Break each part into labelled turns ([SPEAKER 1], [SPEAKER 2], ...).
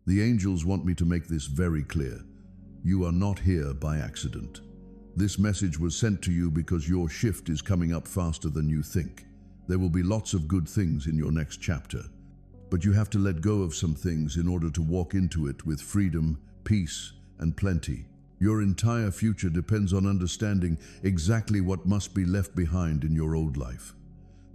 [SPEAKER 1] The angels want me to make this very clear. You are not here by accident. This message was sent to you because your shift is coming up faster than you think. There will be lots of good things in your next chapter, but you have to let go of some things in order to walk into it with freedom, peace, and plenty. Your entire future depends on understanding exactly what must be left behind in your old life.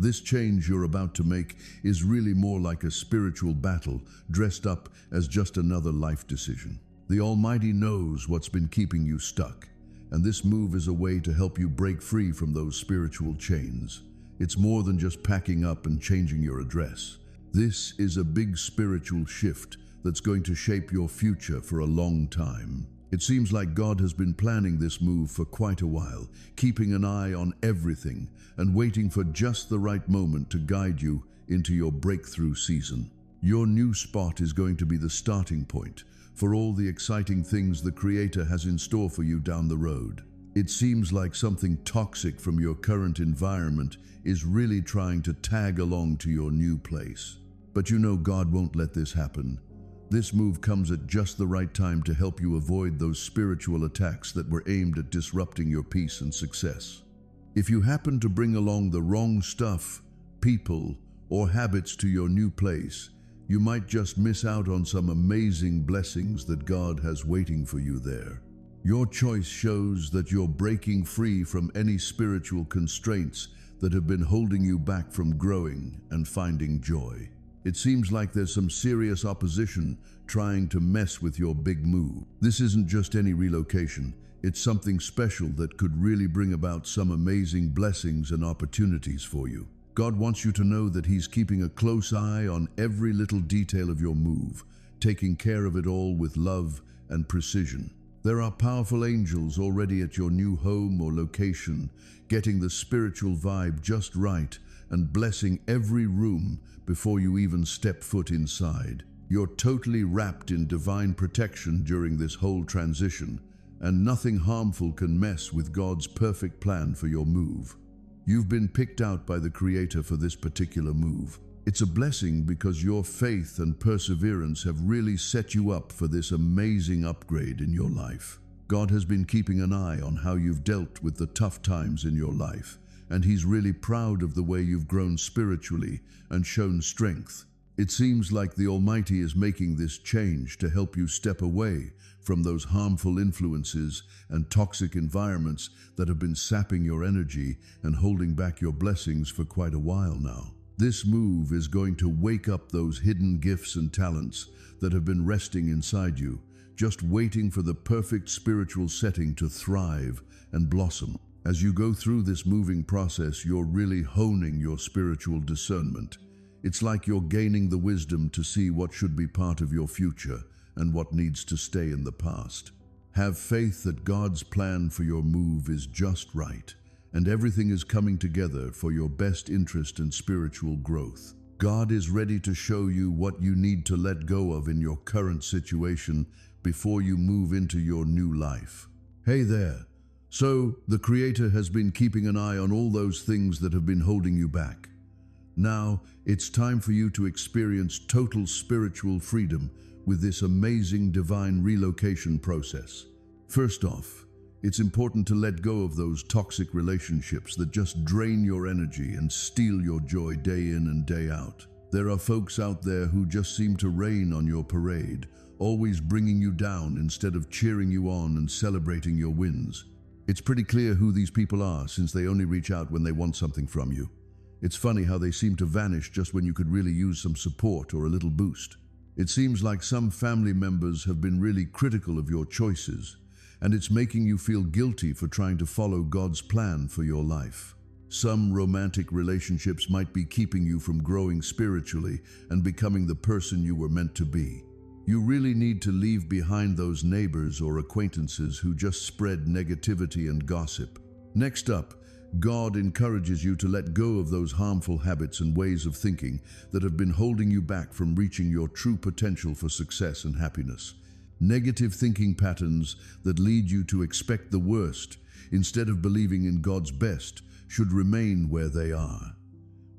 [SPEAKER 1] This change you're about to make is really more like a spiritual battle dressed up as just another life decision. The Almighty knows what's been keeping you stuck, and this move is a way to help you break free from those spiritual chains. It's more than just packing up and changing your address. This is a big spiritual shift that's going to shape your future for a long time. It seems like God has been planning this move for quite a while, keeping an eye on everything and waiting for just the right moment to guide you into your breakthrough season. Your new spot is going to be the starting point for all the exciting things the Creator has in store for you down the road. It seems like something toxic from your current environment is really trying to tag along to your new place. But you know God won't let this happen. This move comes at just the right time to help you avoid those spiritual attacks that were aimed at disrupting your peace and success. If you happen to bring along the wrong stuff, people, or habits to your new place, you might just miss out on some amazing blessings that God has waiting for you there. Your choice shows that you're breaking free from any spiritual constraints that have been holding you back from growing and finding joy. It seems like there's some serious opposition trying to mess with your big move. This isn't just any relocation. It's something special that could really bring about some amazing blessings and opportunities for you. God wants you to know that He's keeping a close eye on every little detail of your move, taking care of it all with love and precision. There are powerful angels already at your new home or location, getting the spiritual vibe just right and blessing every room before you even step foot inside. You're totally wrapped in divine protection during this whole transition, and nothing harmful can mess with God's perfect plan for your move. You've been picked out by the Creator for this particular move. It's a blessing because your faith and perseverance have really set you up for this amazing upgrade in your life. God has been keeping an eye on how you've dealt with the tough times in your life, and He's really proud of the way you've grown spiritually and shown strength. It seems like the Almighty is making this change to help you step away from those harmful influences and toxic environments that have been sapping your energy and holding back your blessings for quite a while now. This move is going to wake up those hidden gifts and talents that have been resting inside you, just waiting for the perfect spiritual setting to thrive and blossom. As you go through this moving process, you're really honing your spiritual discernment. It's like you're gaining the wisdom to see what should be part of your future and what needs to stay in the past. Have faith that God's plan for your move is just right, and everything is coming together for your best interest and spiritual growth. God is ready to show you what you need to let go of in your current situation before you move into your new life. Hey there! So, the Creator has been keeping an eye on all those things that have been holding you back. Now, it's time for you to experience total spiritual freedom with this amazing divine relocation process. First off, it's important to let go of those toxic relationships that just drain your energy and steal your joy day in and day out. There are folks out there who just seem to rain on your parade, always bringing you down instead of cheering you on and celebrating your wins. It's pretty clear who these people are, since they only reach out when they want something from you. It's funny how they seem to vanish just when you could really use some support or a little boost. It seems like some family members have been really critical of your choices, and it's making you feel guilty for trying to follow God's plan for your life. Some romantic relationships might be keeping you from growing spiritually and becoming the person you were meant to be. You really need to leave behind those neighbors or acquaintances who just spread negativity and gossip. Next up, God encourages you to let go of those harmful habits and ways of thinking that have been holding you back from reaching your true potential for success and happiness. Negative thinking patterns that lead you to expect the worst instead of believing in God's best should remain where they are.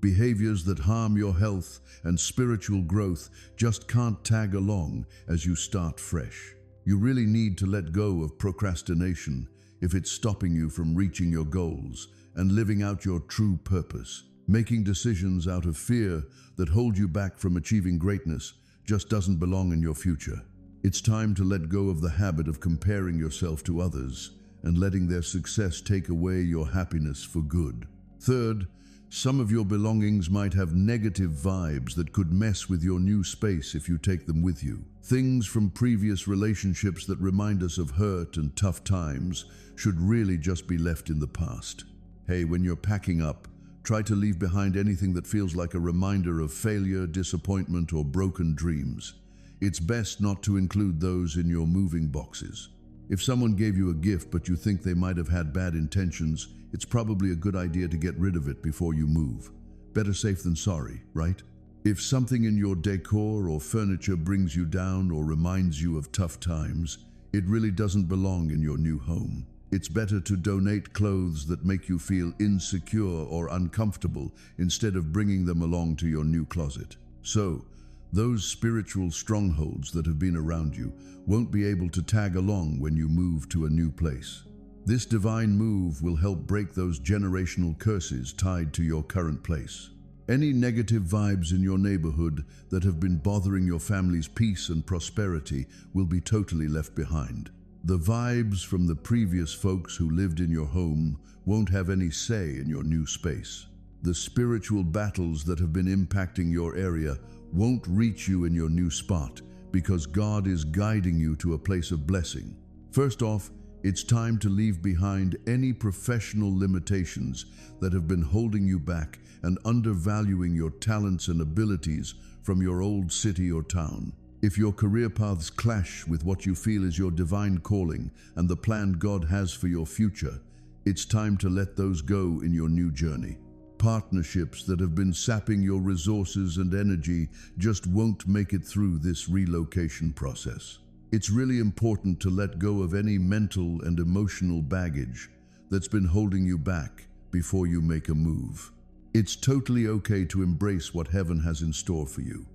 [SPEAKER 1] Behaviors that harm your health and spiritual growth just can't tag along as you start fresh. You really need to let go of procrastination if it's stopping you from reaching your goals and living out your true purpose. Making decisions out of fear that hold you back from achieving greatness just doesn't belong in your future. It's time to let go of the habit of comparing yourself to others and letting their success take away your happiness for good. Third, some of your belongings might have negative vibes that could mess with your new space if you take them with you. Things from previous relationships that remind us of hurt and tough times should really just be left in the past. Hey, when you're packing up, try to leave behind anything that feels like a reminder of failure, disappointment, or broken dreams. It's best not to include those in your moving boxes. If someone gave you a gift but you think they might have had bad intentions, it's probably a good idea to get rid of it before you move. Better safe than sorry, right? If something in your decor or furniture brings you down or reminds you of tough times, it really doesn't belong in your new home. It's better to donate clothes that make you feel insecure or uncomfortable instead of bringing them along to your new closet. So, those spiritual strongholds that have been around you won't be able to tag along when you move to a new place. This divine move will help break those generational curses tied to your current place. Any negative vibes in your neighborhood that have been bothering your family's peace and prosperity will be totally left behind. The vibes from the previous folks who lived in your home won't have any say in your new space. The spiritual battles that have been impacting your area won't reach you in your new spot because God is guiding you to a place of blessing. First off, it's time to leave behind any professional limitations that have been holding you back and undervaluing your talents and abilities from your old city or town. If your career paths clash with what you feel is your divine calling and the plan God has for your future, it's time to let those go in your new journey. Partnerships that have been sapping your resources and energy just won't make it through this relocation process. It's really important to let go of any mental and emotional baggage that's been holding you back before you make a move. It's totally okay to embrace what heaven has in store for you.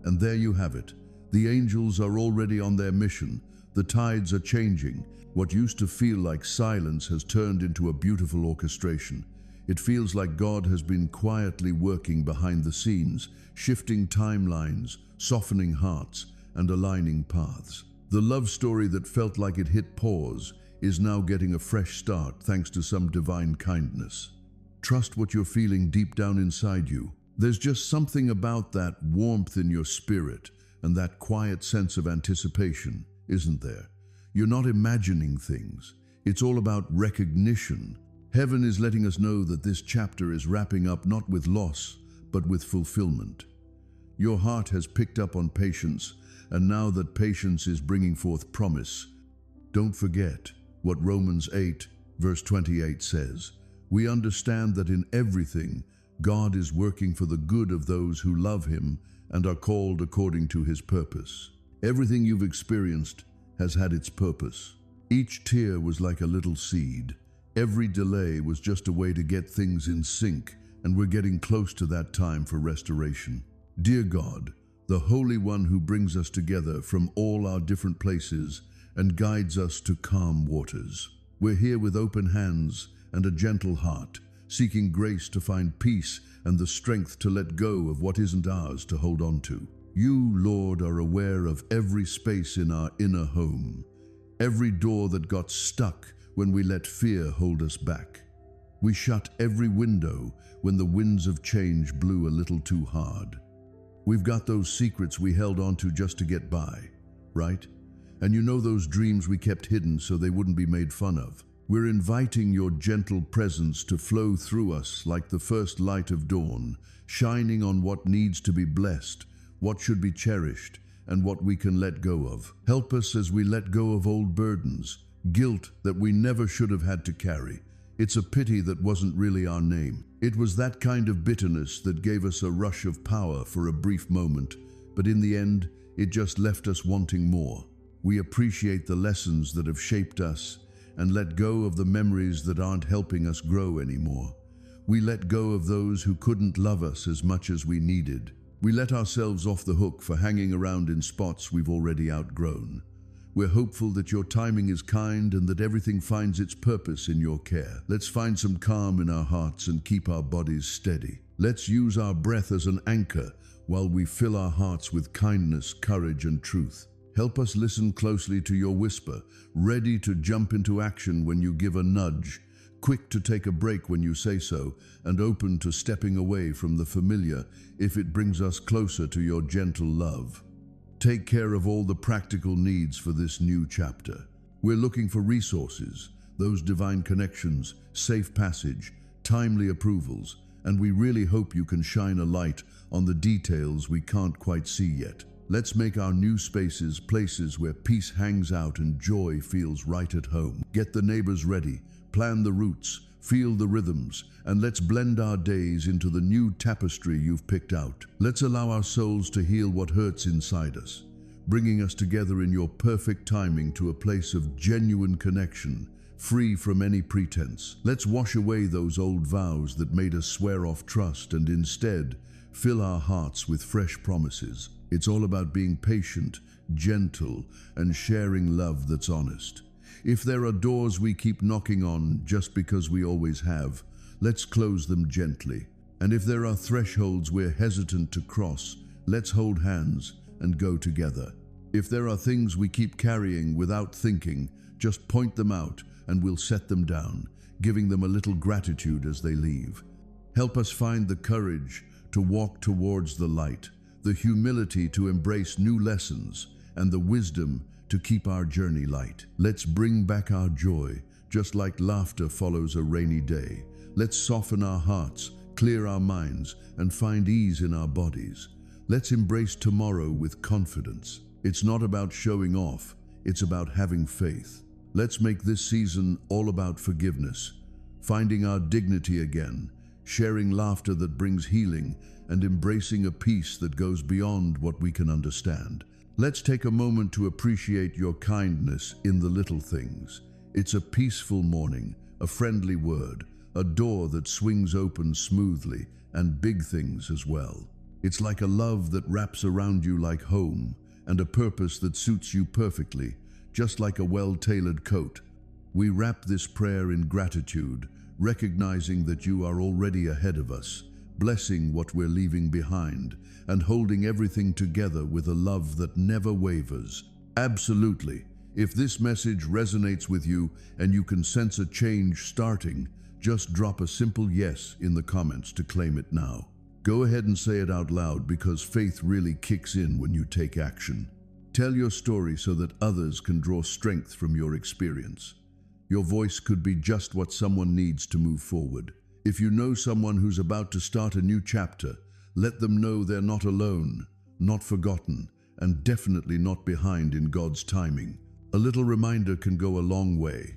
[SPEAKER 1] And there you have it. The angels are already on their mission. The tides are changing. What used to feel like silence has turned into a beautiful orchestration. It feels like God has been quietly working behind the scenes, shifting timelines, softening hearts, and aligning paths. The love story that felt like it hit pause is now getting a fresh start thanks to some divine kindness. Trust what you're feeling deep down inside you. There's just something about that warmth in your spirit and that quiet sense of anticipation, isn't there? You're not imagining things. It's all about recognition. Heaven is letting us know that this chapter is wrapping up not with loss, but with fulfillment. Your heart has picked up on patience, and now that patience is bringing forth promise, don't forget what Romans 8, verse 28 says. We understand that in everything, God is working for the good of those who love Him and are called according to His purpose. Everything you've experienced has had its purpose. Each tear was like a little seed. Every delay was just a way to get things in sync, and we're getting close to that time for restoration. Dear God, the Holy One who brings us together from all our different places and guides us to calm waters, we're here with open hands and a gentle heart, seeking grace to find peace and the strength to let go of what isn't ours to hold on to. You, Lord, are aware of every space in our inner home, every door that got stuck when we let fear hold us back. We shut every window when the winds of change blew a little too hard. We've got those secrets we held on to just to get by, right? And you know those dreams we kept hidden so they wouldn't be made fun of. We're inviting your gentle presence to flow through us like the first light of dawn, shining on what needs to be blessed, what should be cherished, and what we can let go of. Help us as we let go of old burdens, guilt that we never should have had to carry. It's a pity that wasn't really our name. It was that kind of bitterness that gave us a rush of power for a brief moment, but in the end, it just left us wanting more. We appreciate the lessons that have shaped us and let go of the memories that aren't helping us grow anymore. We let go of those who couldn't love us as much as we needed. We let ourselves off the hook for hanging around in spots we've already outgrown. We're hopeful that your timing is kind and that everything finds its purpose in your care. Let's find some calm in our hearts and keep our bodies steady. Let's use our breath as an anchor while we fill our hearts with kindness, courage, and truth. Help us listen closely to your whisper, ready to jump into action when you give a nudge, quick to take a break when you say so, and open to stepping away from the familiar if it brings us closer to your gentle love. Take care of all the practical needs for this new chapter. We're looking for resources, those divine connections, safe passage, timely approvals, and we really hope you can shine a light on the details we can't quite see yet. Let's make our new spaces places where peace hangs out and joy feels right at home. Get the neighbors ready, plan the routes, feel the rhythms, and let's blend our days into the new tapestry you've picked out. Let's allow our souls to heal what hurts inside us, bringing us together in your perfect timing to a place of genuine connection, free from any pretense. Let's wash away those old vows that made us swear off trust and instead fill our hearts with fresh promises. It's all about being patient, gentle, and sharing love that's honest. If there are doors we keep knocking on just because we always have, let's close them gently. And if there are thresholds we're hesitant to cross, let's hold hands and go together. If there are things we keep carrying without thinking, just point them out and we'll set them down, giving them a little gratitude as they leave. Help us find the courage to walk towards the light, the humility to embrace new lessons, and the wisdom to keep our journey light. Let's bring back our joy, just like laughter follows a rainy day. Let's soften our hearts, clear our minds, and find ease in our bodies. Let's embrace tomorrow with confidence. It's not about showing off, it's about having faith. Let's make this season all about forgiveness, finding our dignity again, sharing laughter that brings healing, and embracing a peace that goes beyond what we can understand. Let's take a moment to appreciate your kindness in the little things. It's a peaceful morning, a friendly word, a door that swings open smoothly, and big things as well. It's like a love that wraps around you like home, and a purpose that suits you perfectly, just like a well-tailored coat. We wrap this prayer in gratitude, recognizing that you are already ahead of us, blessing what we're leaving behind, and holding everything together with a love that never wavers. Absolutely. If this message resonates with you and you can sense a change starting, just drop a simple yes in the comments to claim it now. Go ahead and say it out loud because faith really kicks in when you take action. Tell your story so that others can draw strength from your experience. Your voice could be just what someone needs to move forward. If you know someone who's about to start a new chapter, let them know they're not alone, not forgotten, and definitely not behind in God's timing. A little reminder can go a long way.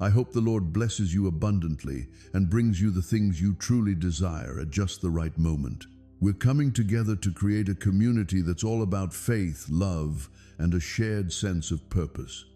[SPEAKER 1] I hope the Lord blesses you abundantly and brings you the things you truly desire at just the right moment. We're coming together to create a community that's all about faith, love, and a shared sense of purpose.